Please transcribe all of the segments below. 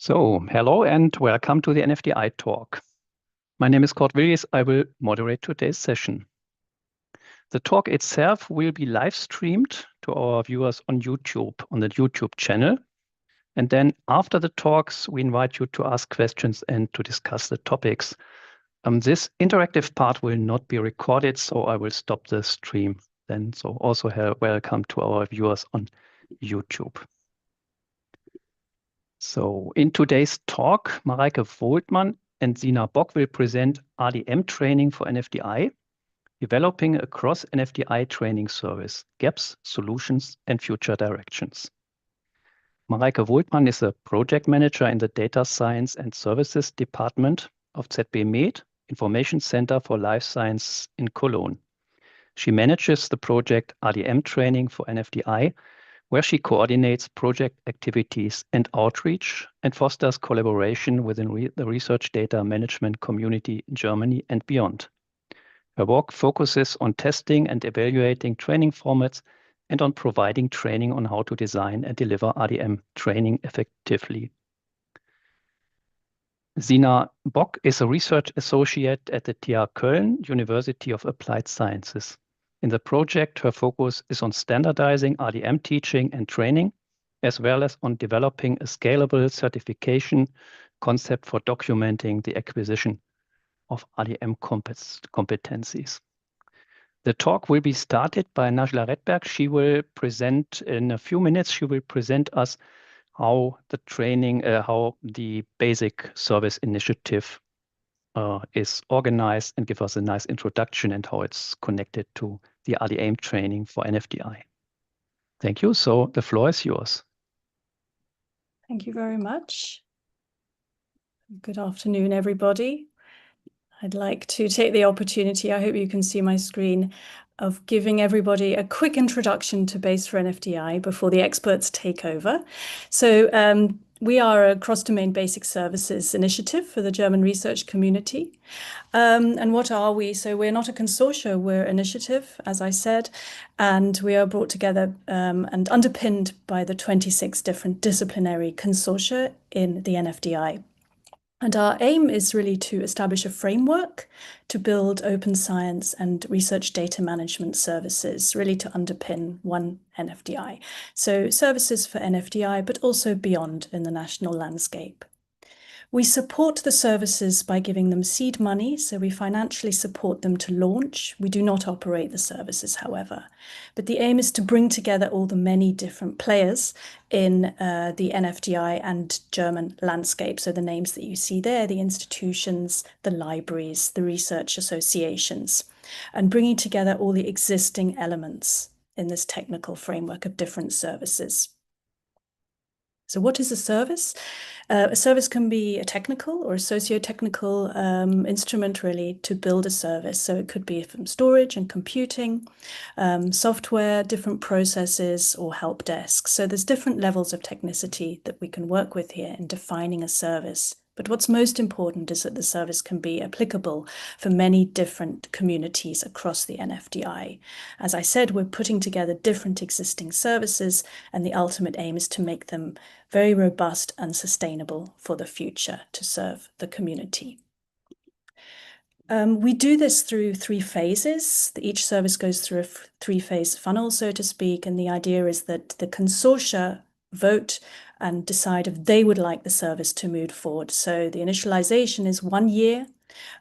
So, hello and welcome to the NFDI talk. My name is Kurt Willis. I will moderate today's session. The talk itself will be live streamed to our viewers on YouTube, on the YouTube channel. And then after the talks, we invite you to ask questions and to discuss the topics. This interactive part will not be recorded, so I will stop the stream then. So also welcome to our viewers on YouTube. So in today's talk, Mareike Wohltmann and Sina Bock will present RDM training for NFDI, developing a cross-NFDI training service, gaps, solutions, and future directions. Mareike Wohltmann is a project manager in the Data Science and Services Department of ZB Med, Information Center for Life Science in Cologne. She manages the project RDM training for NFDI, where she coordinates project activities and outreach and fosters collaboration within the research data management community in Germany and beyond. Her work focuses on testing and evaluating training formats and on providing training on how to design and deliver RDM training effectively. Sina Bock is a research associate at the TH Köln University of Applied Sciences. In the project, her focus is on standardizing RDM teaching and training, as well as on developing a scalable certification concept for documenting the acquisition of RDM competencies. The talk will be started by Najla Redberg. She will present in a few minutes. She will present us how the training, how the basic service initiative is organized and give us a nice introduction and how it's connected to the RDM training for NFDI. Thank you. So the floor is yours. Thank you very much. Good afternoon, everybody. I'd like to take the opportunity, I hope you can see my screen, of giving everybody a quick introduction to Base for NFDI before the experts take over. So we are a cross-domain basic services initiative for the German research community. And what are we? So we're not a consortia, we're an initiative, as I said, and we are brought together and underpinned by the 26 different disciplinary consortia in the NFDI. And our aim is really to establish a framework to build open science and research data management services, really to underpin one NFDI. So services for NFDI, but also beyond in the national landscape. We support the services by giving them seed money, so we financially support them to launch. We do not operate the services, however. But the aim is to bring together all the many different players in the NFDI and German landscape. So the names that you see there, the institutions, the libraries, the research associations, and bringing together all the existing elements in this technical framework of different services. So what is a service? A service can be a technical or a socio-technical instrument, really, to build a service. So it could be from storage and computing, software, different processes, or help desks. So there's different levels of technicity that we can work with here in defining a service. But what's most important is that the service can be applicable for many different communities across the NFDI. As I said, we're putting together different existing services, and the ultimate aim is to make them very robust and sustainable for the future to serve the community. We do this through 3 phases. Each service goes through a 3-phase funnel, so to speak, and the idea is that the consortia vote and decide if they would like the service to move forward. So the initialization is 1 year,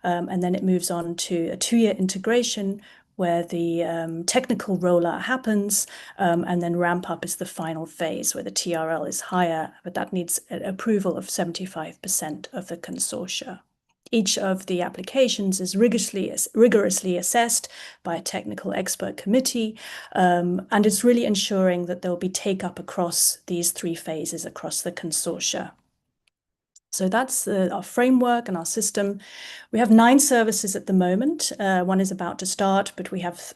and then it moves on to a 2-year integration where the technical rollout happens, and then ramp up is the final phase where the TRL is higher, but that needs approval of 75% of the consortia. Each of the applications is rigorously assessed by a technical expert committee, and it's really ensuring that there will be take-up across these 3 phases across the consortia. So that's our framework and our system. We have 9 services at the moment. 1 is about to start, but we have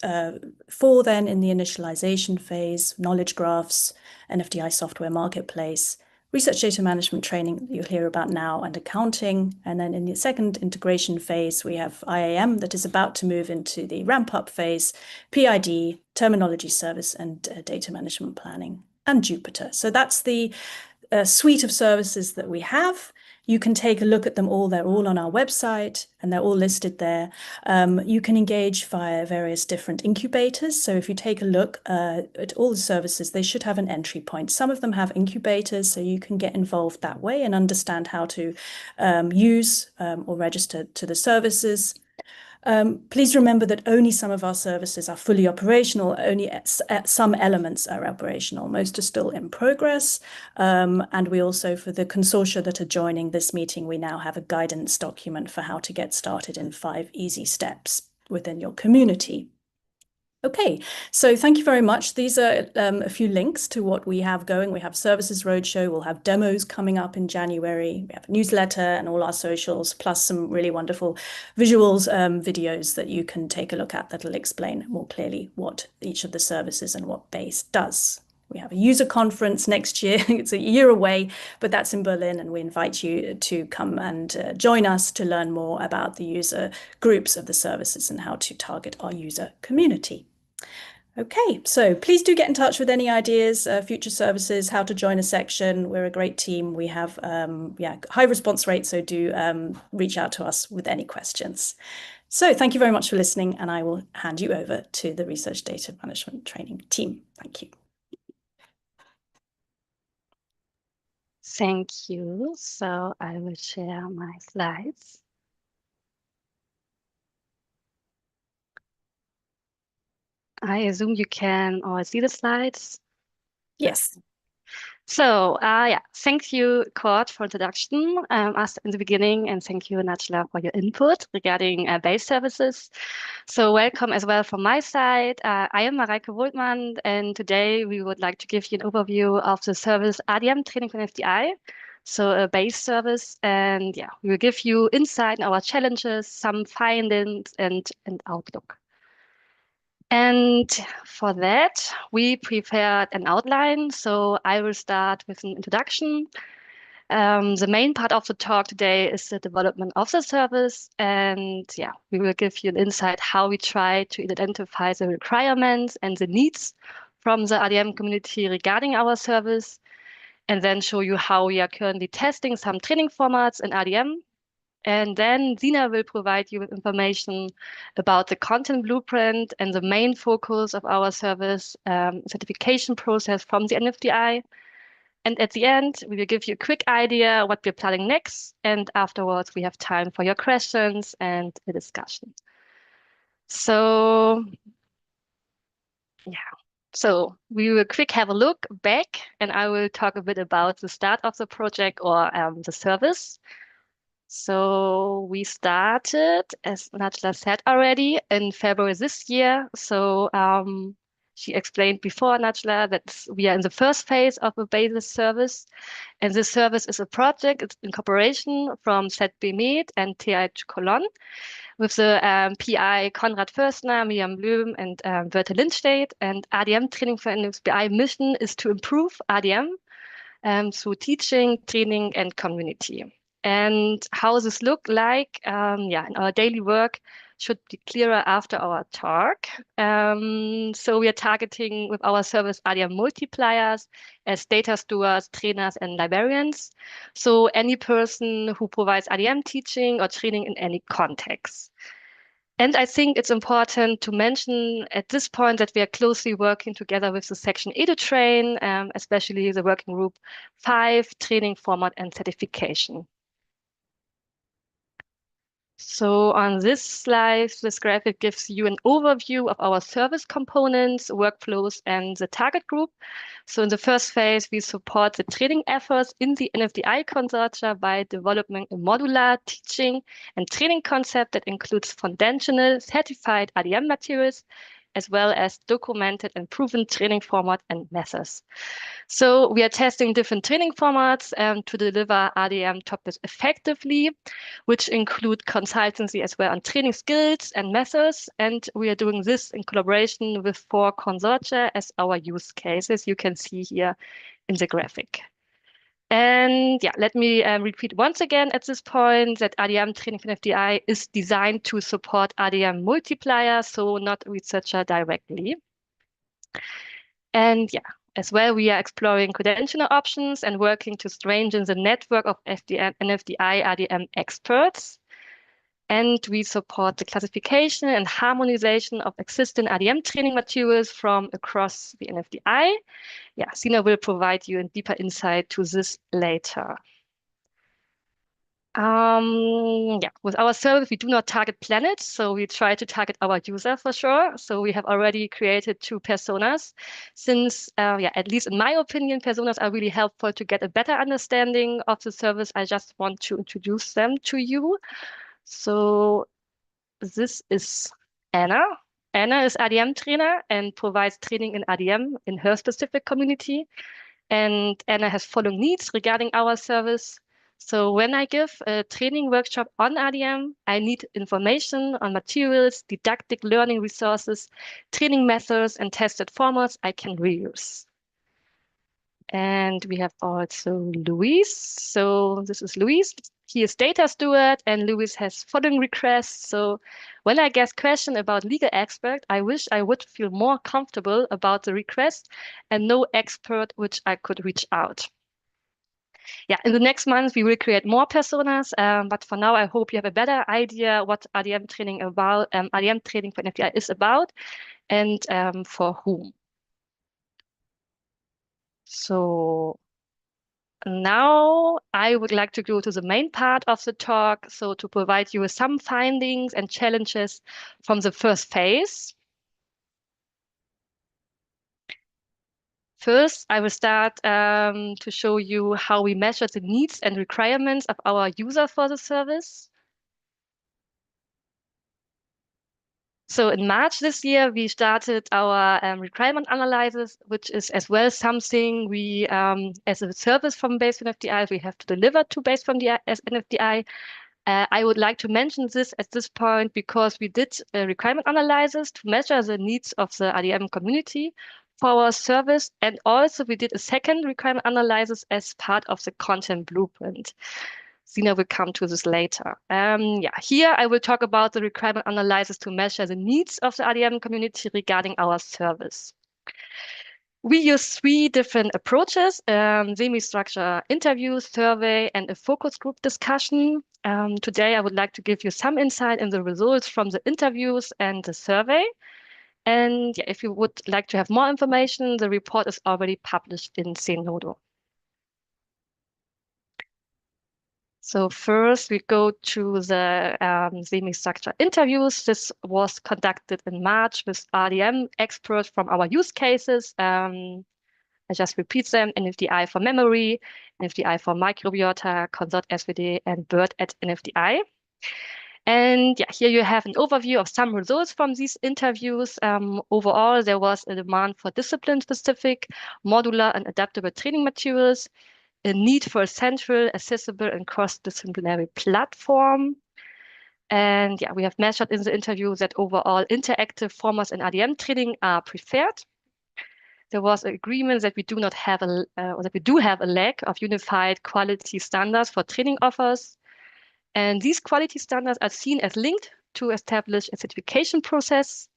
4 then in the initialization phase: knowledge graphs, NFDI software marketplace, research data management training that you'll hear about now, and accounting. And then in the second integration phase, we have IAM that is about to move into the ramp-up phase, PID, terminology service, and data management planning, and Jupyter. So that's the suite of services that we have. You can take a look at them all. They're all on our website and they're all listed there. You can engage via various different incubators. So if you take a look at all the services, they should have an entry point. Some of them have incubators, so you can get involved that way and understand how to use or register to the services. Please remember that only some of our services are fully operational, only some elements are operational. Most are still in progress. And we also, for the consortia that are joining this meeting, we now have a guidance document for how to get started in 5 easy steps within your community. Okay, so thank you very much. These are a few links to what we have going. We have Services Roadshow, we'll have demos coming up in January, we have a newsletter and all our socials, plus some really wonderful visuals, videos that you can take a look at that'll explain more clearly what each of the services and what BASE does. We have a user conference next year. It's a year away, but that's in Berlin, and we invite you to come and join us to learn more about the user groups of the services and how to target our user community. Okay, so please do get in touch with any ideas, future services, how to join a section. We're a great team. We have high response rate, so do reach out to us with any questions. So thank you very much for listening, and I will hand you over to the Research Data Management Training team. Thank you. Thank you. So I will share my slides. I assume you can all see the slides. Yes. So thank you, Cord, for introduction us in the beginning, and thank you, Najla, for your input regarding BASE services. So welcome as well from my side. I am Mareike Wohltmann, and today we would like to give you an overview of the service ADM Training for NFDI, so a BASE service, and we will give you insight in our challenges, some findings, and outlook. And for that, we prepared an outline. So I will start with an introduction. The main part of the talk today is the development of the service. And we will give you an insight how we try to identify the requirements and the needs from the ADM community regarding our service, and then show you how we are currently testing some training formats in ADM. And then Sina will provide you with information about the content blueprint and the main focus of our service certification process from the NFDI. And at the end, we will give you a quick idea what we're planning next. And afterwards, we have time for your questions and a discussion. So, so we will quick have a look back, and I will talk a bit about the start of the project or the service. So we started, as Najla said already, in February this year. So she explained before, Najla, that we are in the first phase of a BASE service. And this service is a project. It's in cooperation from ZB Med and TH Cologne with the PI Konrad Förstner, Miriam Blüm, and Wörthe Lindstedt. And ADM Training for NFDI mission is to improve ADM through teaching, training, and community. And how this look like in our daily work should be clearer after our talk. So we are targeting with our service ADM multipliers as data stewards, trainers, and librarians. So any person who provides ADM teaching or training in any context. And I think it's important to mention at this point that we are closely working together with the section EduTrain, especially the working group 5, training format and certification. So on this slide, this graphic gives you an overview of our service components, workflows, and the target group. So in the first phase, we support the training efforts in the NFDI consortia by developing a modular teaching and training concept that includes foundational certified ADM materials, as well as documented and proven training format and methods. So we are testing different training formats to deliver ADM topics effectively, which include consultancy as well on training skills and methods. And we are doing this in collaboration with 4 consortia as our use cases you can see here in the graphic. And let me repeat once again at this point that ADM Training for NFDI is designed to support ADM multipliers, so not researcher directly. And As well, we are exploring credentialing options and working to strengthen the network of NFDI RDM experts. And we support the classification and harmonization of existing RDM training materials from across the NFDI. Yeah, Sina will provide you a deeper insight to this later. With our service, we do not target planets, so we try to target our user for sure. So we have already created 2 personas, since, at least in my opinion, personas are really helpful to get a better understanding of the service. I just want to introduce them to you. So this is Anna. Anna is RDM trainer and provides training in RDM in her specific community. And Anna has following needs regarding our service. So when I give a training workshop on RDM, I need information on materials, didactic learning resources, training methods, and tested formats I can reuse. And we have also Luis. So this is Luis. He is data steward, and Luis has following requests. So when I get question about legal expert, I wish I would feel more comfortable about the request and know expert which I could reach out. Yeah, in the next month, we will create more personas, but for now, I hope you have a better idea what RDM training about, RDM training for NFDI is about, and for whom. So now I would like to go to the main part of the talk, so to provide you with some findings and challenges from the first phase. First, I will start to show you how we measure the needs and requirements of our user for the service. So in March this year, we started our requirement analysis, which is as well something we, as a service from Based on NFDI, we have to deliver to Based on NFDI. I would like to mention this at this point because we did a requirement analysis to measure the needs of the RDM community for our service. And also we did a second requirement analysis as part of the content blueprint. Sina will come to this later. Here I will talk about the requirement analysis to measure the needs of the RDM community regarding our service. We use 3 different approaches, semi-structured interview, survey, and a focus group discussion. Today, I would like to give you some insight in the results from the interviews and the survey. And if you would like to have more information, the report is already published in Zenodo. So first, we go to the semi-structured interviews. This was conducted in March with RDM experts from our use cases. I just repeat them: NFDI for memory, NFDI for microbiota, Consort SVD, and BERT at NFDI. And here you have an overview of some results from these interviews. Overall, there was a demand for discipline-specific, modular, and adaptable training materials, a need for a central, accessible, and cross-disciplinary platform. And we have measured in the interview that overall interactive formats in RDM training are preferred. There was an agreement that we do not have or that we do have a lack of unified quality standards for training offers. And these quality standards are seen as linked to establish a certification process.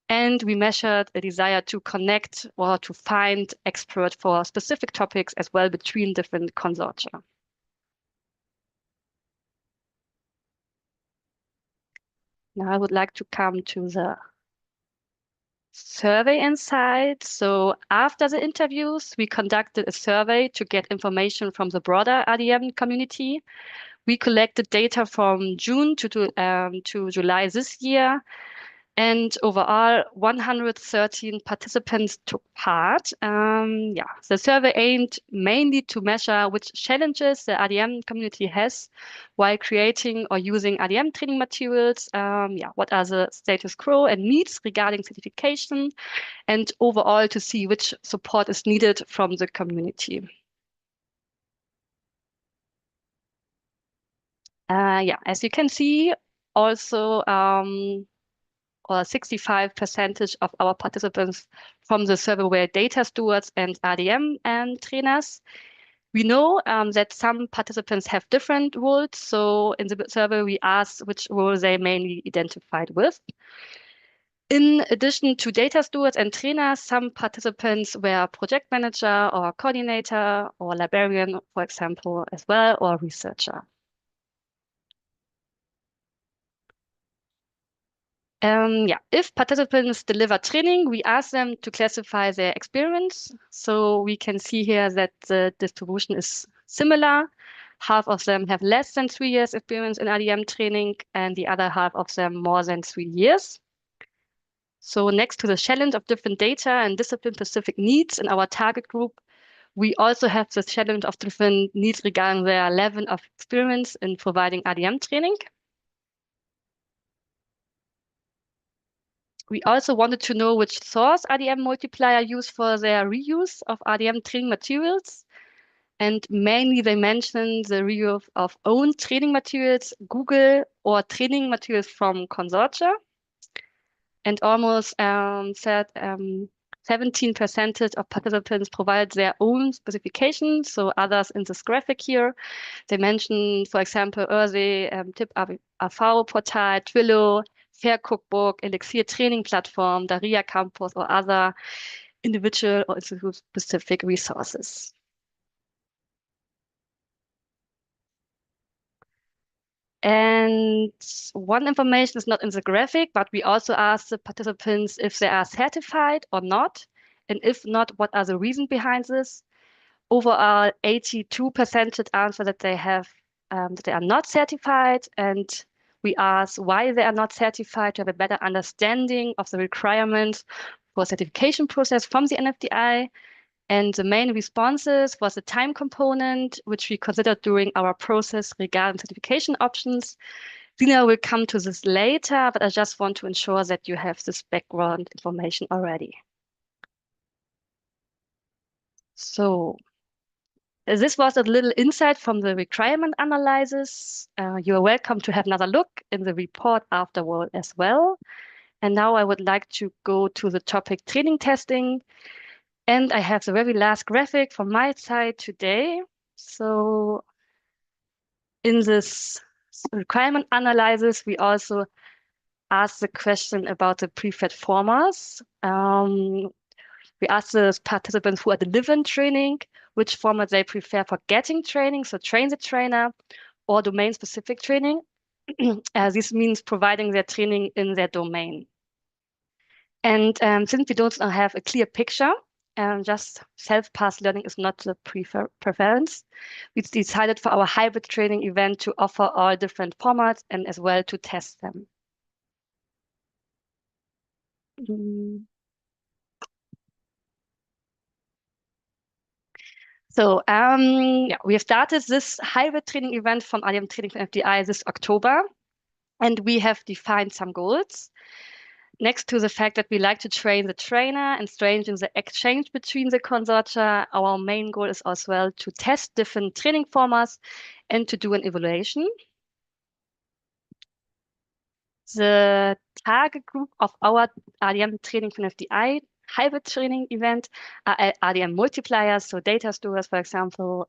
And we measured a desire to connect or to find experts for specific topics as well between different consortia. Now I would like to come to the survey insights. So after the interviews, we conducted a survey to get information from the broader RDM community. We collected data from June to July this year. And overall, 113 participants took part. The survey aimed mainly to measure which challenges the RDM community has while creating or using RDM training materials. What are the status quo and needs regarding certification, and overall to see which support is needed from the community. As you can see, also, or 65% of our participants from the survey were data stewards and RDM trainers. We know that some participants have different roles. So in the survey, we asked which role they mainly identified with. In addition to data stewards and trainers, some participants were project manager or coordinator or librarian, for example, as well, or researcher. If participants deliver training, we ask them to classify their experience. So we can see here that the distribution is similar. Half of them have less than 3 years experience in RDM training, and the other half of them more than 3 years. So next to the challenge of different data and discipline-specific needs in our target group, we also have the challenge of different needs regarding their level of experience in providing RDM training. We also wanted to know which source RDM multiplier used for their reuse of RDM training materials. And mainly they mentioned the reuse of own training materials, Google, or training materials from consortia. And almost 17% of participants provided their own specifications. So others in this graphic here, they mentioned, for example, EOSC, Tip AV Portal, Twilio, Fair Cookbook, Elixir Training Platform, Daria Campus, or other individual or institute-specific resources. And one information is not in the graphic, but we also asked the participants if they are certified or not. And if not, what are the reasons behind this? Overall, 82% answer that they have that they are not certified. And we asked why they are not certified to have a better understanding of the requirements for certification process from the NFDI. And the main responses was the time component, which we considered during our process regarding certification options. Sina will come to this later, but I just want to ensure that you have this background information already. So this was a little insight from the requirement analysis. You are welcome to have another look in the report afterward as well. And now I would like to go to the topic training testing. And I have the very last graphic from my side today. So in this requirement analysis, we also asked the question about the preferred formats. We asked the participants who are delivering training, which format they prefer for getting training, so train the trainer, or domain-specific training. This means providing their training in their domain. And since we don't have a clear picture, just self-paced learning is not the preference, we decided for our hybrid training event to offer all different formats and as well to test them. So we have started this hybrid training event from RDM Training for NFDI this October, and we have defined some goals. Next to the fact that we like to train the trainer and strengthen the exchange between the consortia, our main goal is as well to test different training formats and to do an evaluation. The target group of our RDM Training for NFDI hybrid training event are RDM multipliers, so data stewards, for example,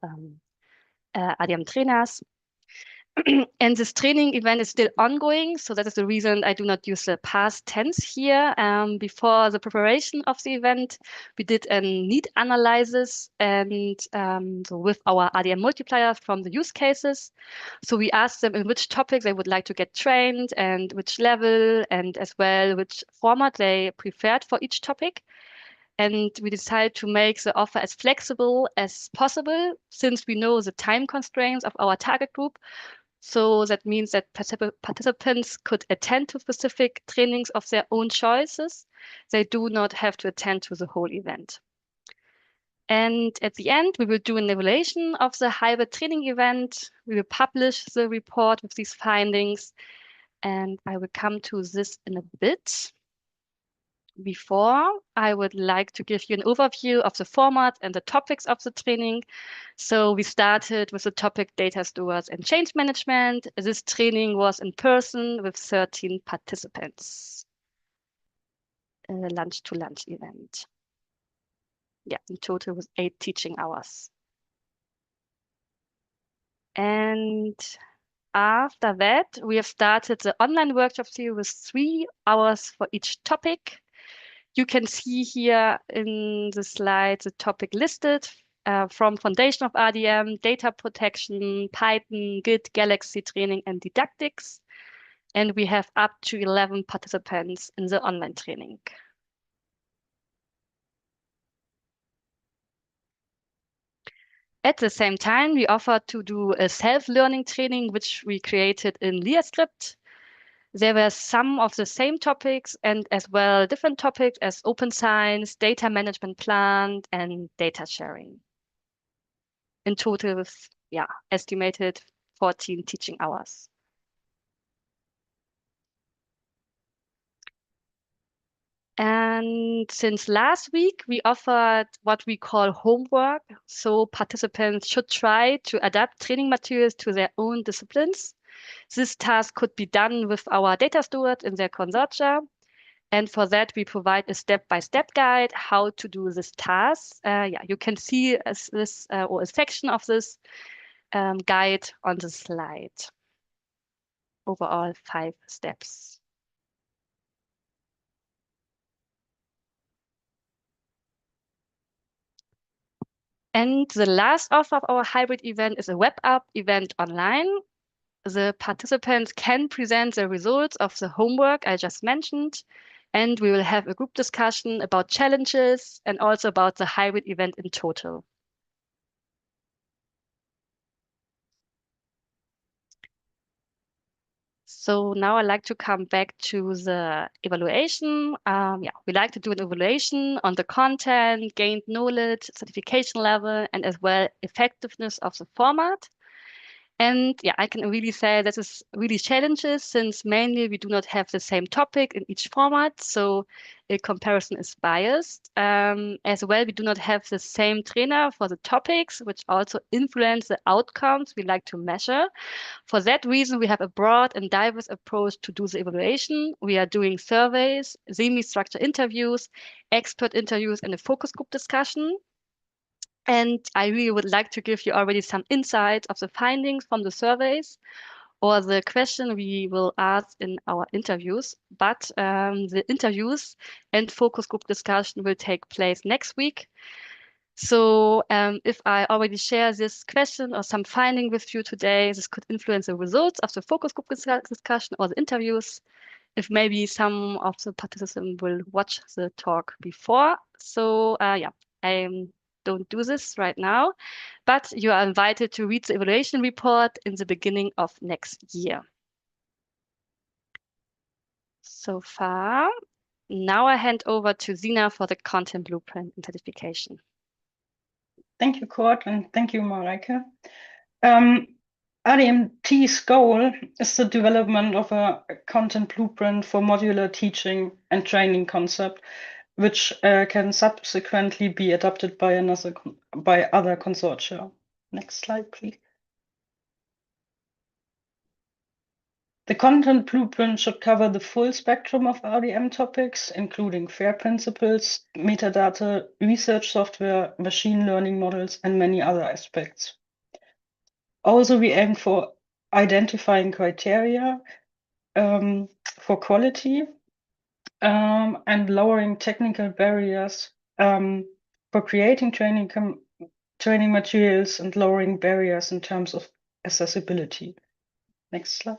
RDM trainers. And this training event is still ongoing, so that is the reason I do not use the past tense here. Before the preparation of the event, we did a need analysis and so with our RDM multipliers from the use cases. So we asked them in which topics they would like to get trained and which level, and as well which format they preferred for each topic. And we decided to make the offer as flexible as possible, since we know the time constraints of our target group. So that means that participants could attend to specific trainings of their own choices. They do not have to attend to the whole event. And at the end, we will do an evaluation of the hybrid training event. We will publish the report with these findings, and I will come to this in a bit. Before, I would like to give you an overview of the format and the topics of the training. So we started with the topic data stewards and change management. This training was in person with 13 participants. A lunch-to-lunch event. Yeah, in total with 8 teaching hours. And after that, we have started the online workshop series with 3 hours for each topic. You can see here in the slide the topic listed from Foundation of RDM, Data Protection, Python, Git, Galaxy Training, and Didactics. And we have up to 11 participants in the online training. At the same time, we offer to do a self-learning training, which we created in LearScript. There were some of the same topics and as well different topics as open science, data management plan, and data sharing. In total, estimated 14 teaching hours. And since last week, we offered what we call homework. So participants should try to adapt training materials to their own disciplines. This task could be done with our data steward in their consortia. And for that, we provide a step-by-step guide how to do this task. You can see this or a section of this guide on the slide. Overall, 5 steps. And the last offer of our hybrid event is a web app event online. The participants can present the results of the homework I just mentioned, and we will have a group discussion about challenges and also about the hybrid event in total. So now I'd like to come back to the evaluation. We like to do an evaluation on the content, gained knowledge, certification level, and as well effectiveness of the format. And I can really say this is really challenges since mainly we do not have the same topic in each format. So a comparison is biased. As well, we do not have the same trainer for the topics, which also influence the outcomes we like to measure. For that reason, we have a broad and diverse approach to do the evaluation. We are doing surveys, semi-structured interviews, expert interviews, and a focus group discussion. And I really would like to give you already some insights of the findings from the surveys or the question we will ask in our interviews. But the interviews and focus group discussion will take place next week. So if I already share this question or some finding with you today, this could influence the results of the focus group discussion or the interviews. If maybe some of the participants will watch the talk before. So I don't do this right now, but you are invited to read the evaluation report in the beginning of next year. So far, now I hand over to Sina for the content blueprint and certification. Thank you, Cord, and thank you, Mareike. RDMT's goal is the development of a content blueprint for modular teaching and training concept, which can subsequently be adopted by other consortia. Next slide, please. The content blueprint should cover the full spectrum of RDM topics, including FAIR principles, metadata, research software, machine learning models, and many other aspects. Also, we aim for identifying criteria for quality and lowering technical barriers for creating training materials and lowering barriers in terms of accessibility. Next slide.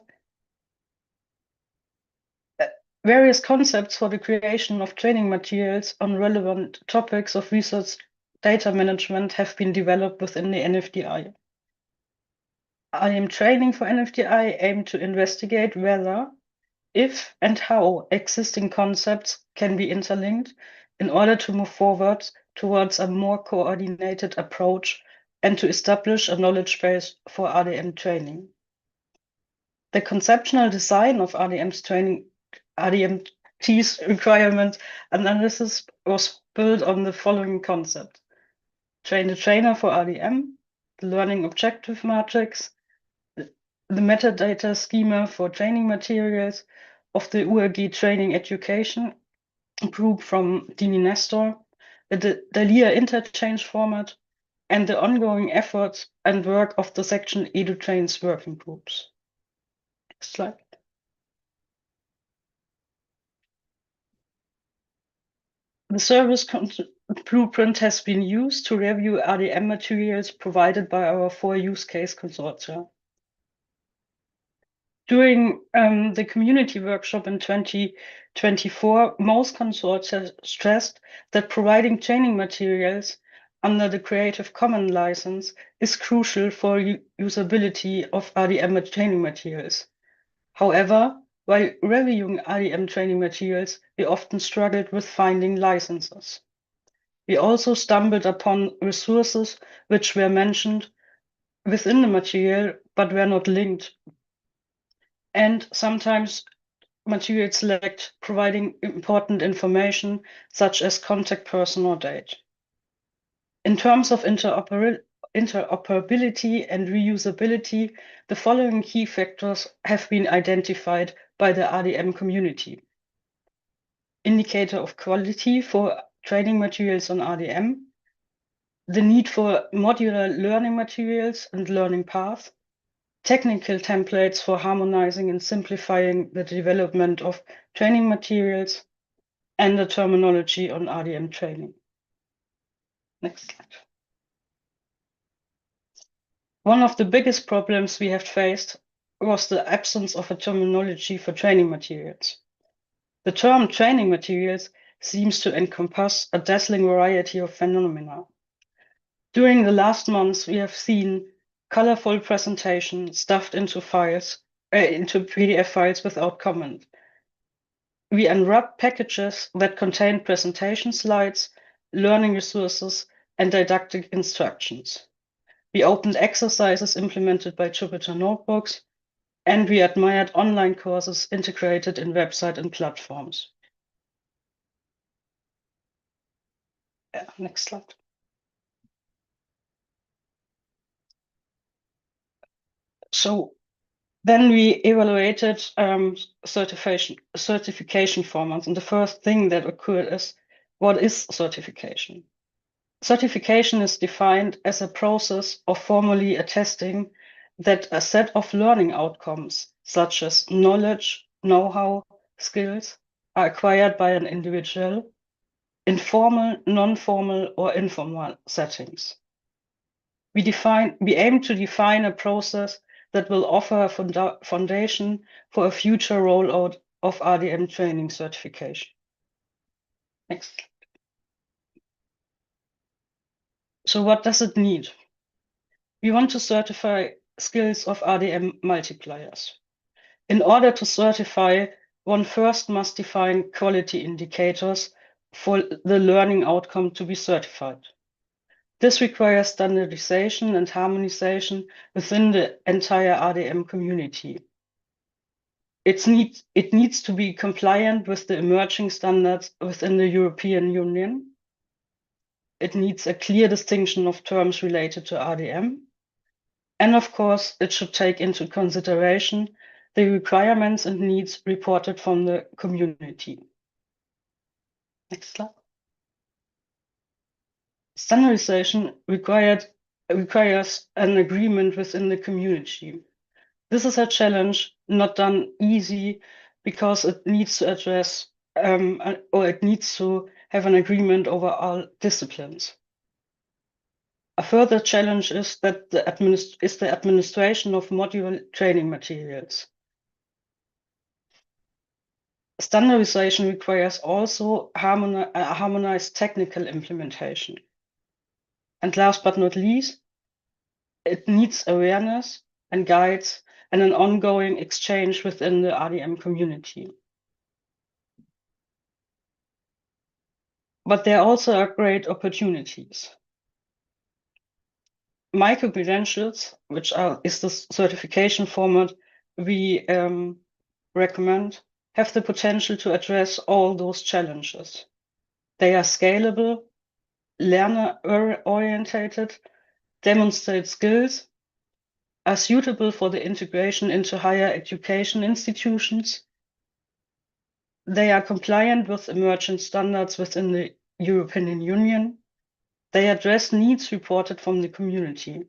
Various concepts for the creation of training materials on relevant topics of research data management have been developed within the NFDI. RDM training for NFDI aim to investigate whether, if and how existing concepts can be interlinked in order to move forward towards a more coordinated approach and to establish a knowledge base for RDM training. The conceptual design of RDMT's requirement analysis was built on the following concept: train the trainer for RDM, the learning objective matrix, the metadata schema for training materials of the URG training education group from Dini Nestor, the DALIA interchange format, and the ongoing efforts and work of the section EduTrains working groups. Slide. The service blueprint has been used to review RDM materials provided by our 4 use case consortia. During the community workshop in 2024, most consortia stressed that providing training materials under the Creative Commons license is crucial for usability of RDM training materials. However, while reviewing RDM training materials, we often struggled with finding licenses. We also stumbled upon resources which were mentioned within the material but were not linked. And sometimes materials lacked providing important information such as contact person or date. In terms of interoperability and reusability, the following key factors have been identified by the RDM community. Indicator of quality for training materials on RDM, the need for modular learning materials and learning paths, technical templates for harmonizing and simplifying the development of training materials, and the terminology on RDM training. Next slide. One of the biggest problems we have faced was the absence of a terminology for training materials. The term training materials seems to encompass a dazzling variety of phenomena. During the last months, we have seen colorful presentations stuffed into PDF files without comment. We unwrapped packages that contain presentation slides, learning resources, and didactic instructions. We opened exercises implemented by Jupyter Notebooks, and we admired online courses integrated in website and platforms. Next slide. So then we evaluated certification formats, and the first thing that occurred is, what is certification? Certification is defined as a process of formally attesting that a set of learning outcomes, such as knowledge, know-how, skills, are acquired by an individual in formal, non-formal, or informal settings. We aim to define a process that will offer a foundation for a future rollout of RDM training certification. Next. So what does it need? We want to certify skills of RDM multipliers. In order to certify, one first must define quality indicators for the learning outcome to be certified. This requires standardization and harmonization within the entire RDM community. It needs to be compliant with the emerging standards within the European Union. It needs a clear distinction of terms related to RDM. And of course, it should take into consideration the requirements and needs reported from the community. Next slide. Standardization requires an agreement within the community. This is a challenge not done easy because it needs to address or it needs to have an agreement over all disciplines. A further challenge is that the administration of module training materials. Standardization requires also harmonized technical implementation. And last but not least, it needs awareness and guides and an ongoing exchange within the RDM community. But there also are great opportunities. Micro-credentials, which is the certification format we recommend, have the potential to address all those challenges. They are scalable, learner-oriented, demonstrate skills, are suitable for the integration into higher education institutions. They are compliant with emerging standards within the European Union. They address needs reported from the community.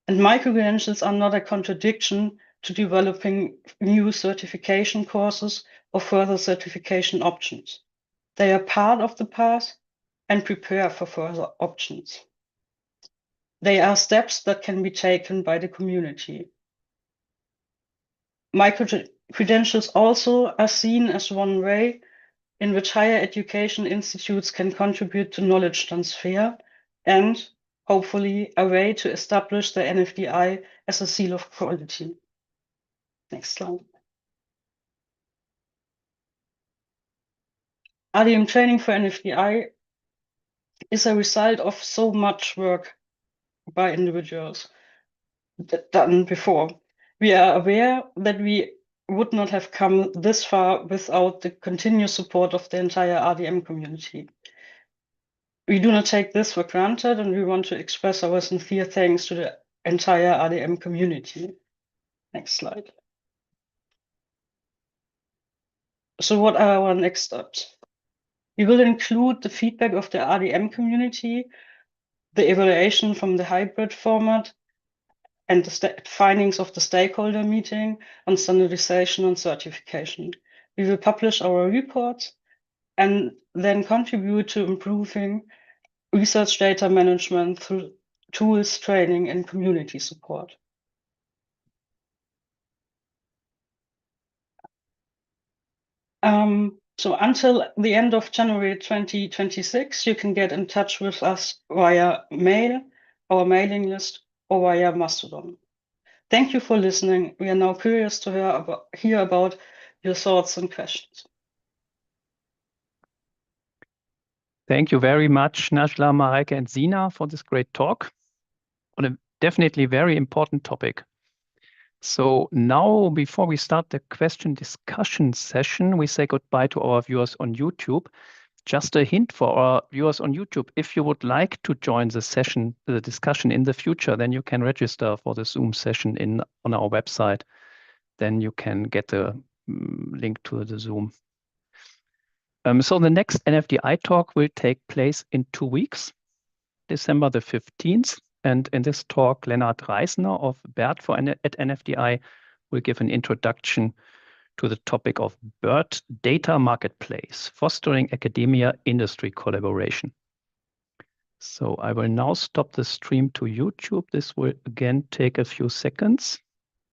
And micro-credentials are not a contradiction to developing new certification courses or further certification options. They are part of the path and prepare for further options. They are steps that can be taken by the community. Micro-credentials also are seen as one way in which higher education institutes can contribute to knowledge transfer and, hopefully, a way to establish the NFDI as a seal of quality. Next slide. RDM training for NFDI is a result of so much work by individuals done before. We are aware that we would not have come this far without the continuous support of the entire RDM community. We do not take this for granted, and we want to express our sincere thanks to the entire RDM community. Next slide. So what are our next steps? We will include the feedback of the RDM community, the evaluation from the hybrid format, and the findings of the stakeholder meeting on standardization and certification. We will publish our reports and then contribute to improving research data management through tools, training, and community support. So until the end of January 2026, you can get in touch with us via mail, our mailing list, or via Mastodon. Thank you for listening. We are now curious to hear about your thoughts and questions. Thank you very much, Najla, Mareike, and Sina, for this great talk on a definitely very important topic. So now, before we start the question discussion session, we say goodbye to our viewers on YouTube. Just a hint for our viewers on YouTube: if you would like to join the session, the discussion in the future, then you can register for the Zoom session on our website. Then you can get the link to the Zoom. So the next NFDI talk will take place in 2 weeks, December the 15th. And in this talk, Lennart Reisner of BERT at NFDI will give an introduction to the topic of BERT Data Marketplace, fostering academia-industry collaboration. So I will now stop the stream to YouTube. This will again take a few seconds.